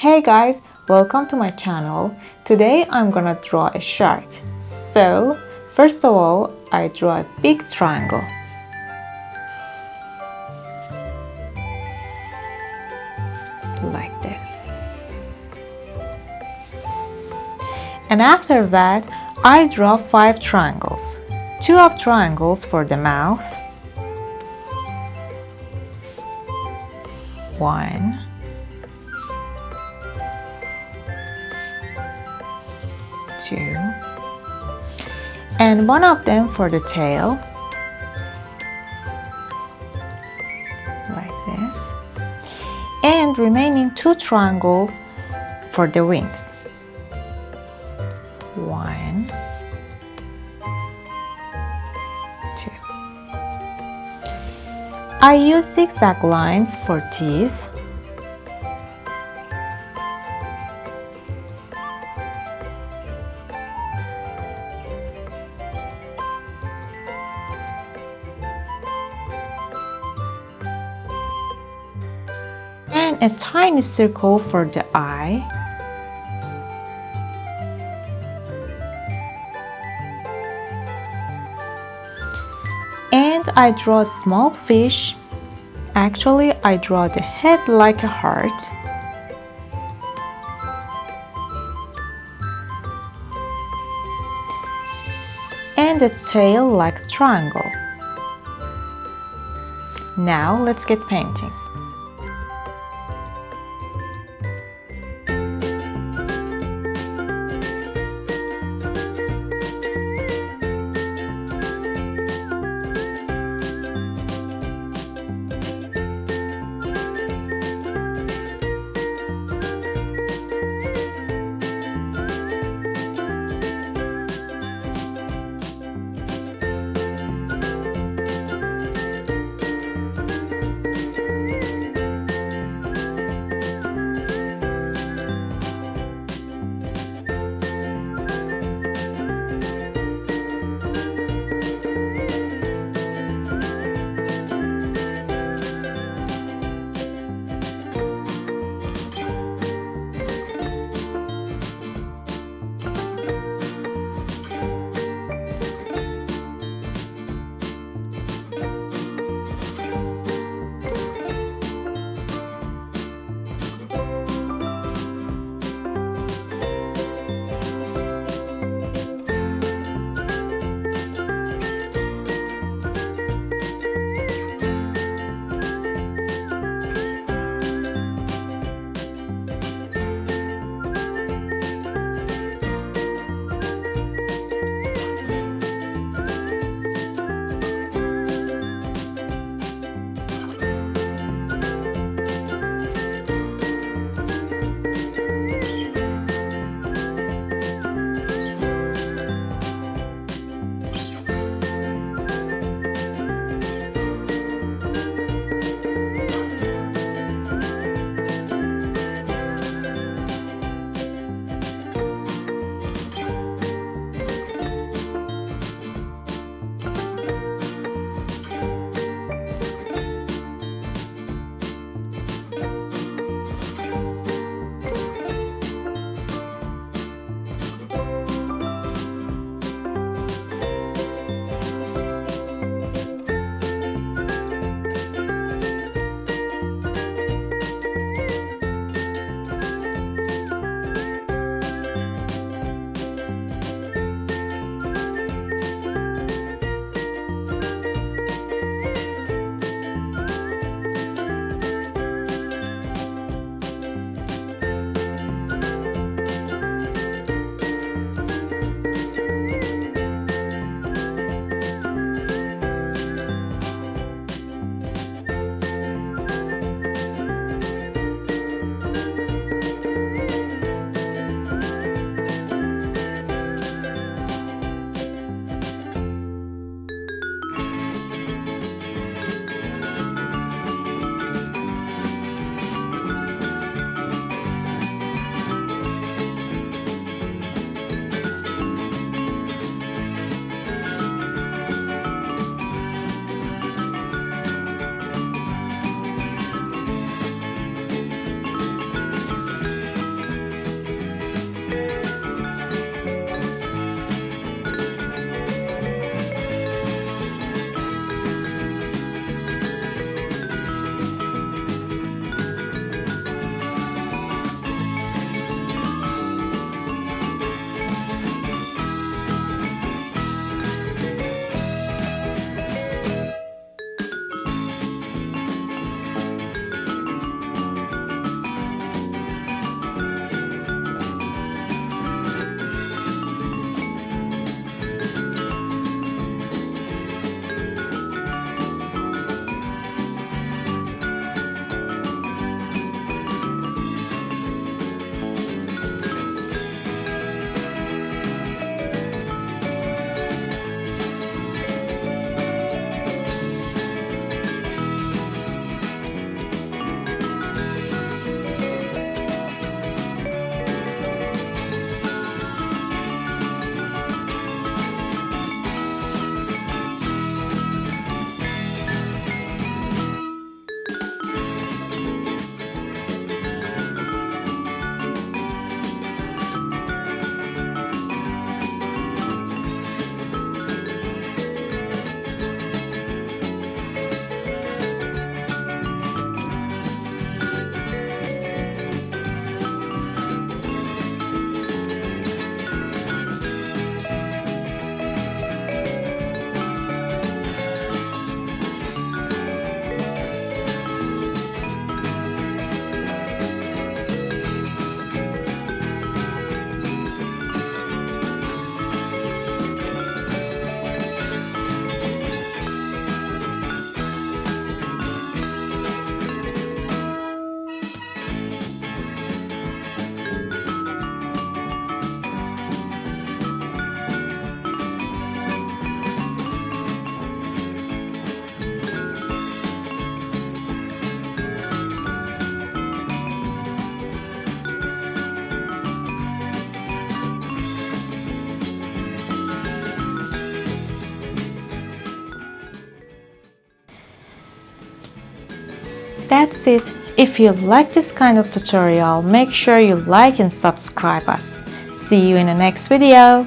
Hey guys, welcome to my channel. Today I'm gonna draw a shark. So, first of all, I draw a big triangle. Like this. And after that, I draw 5 triangles. 2 of triangles for the mouth. 1. 2. And 1 of them for the tail. Like this. And remaining 2 triangles for the wings. 1, 2. I use zigzag lines for teeth. And a tiny circle for the eye. And I draw a small fish. Actually, I draw the head like a heart. And the tail like a triangle. Now let's get painting. That's it. If you like this kind of tutorial, make sure you like and subscribe us. See you in the next video.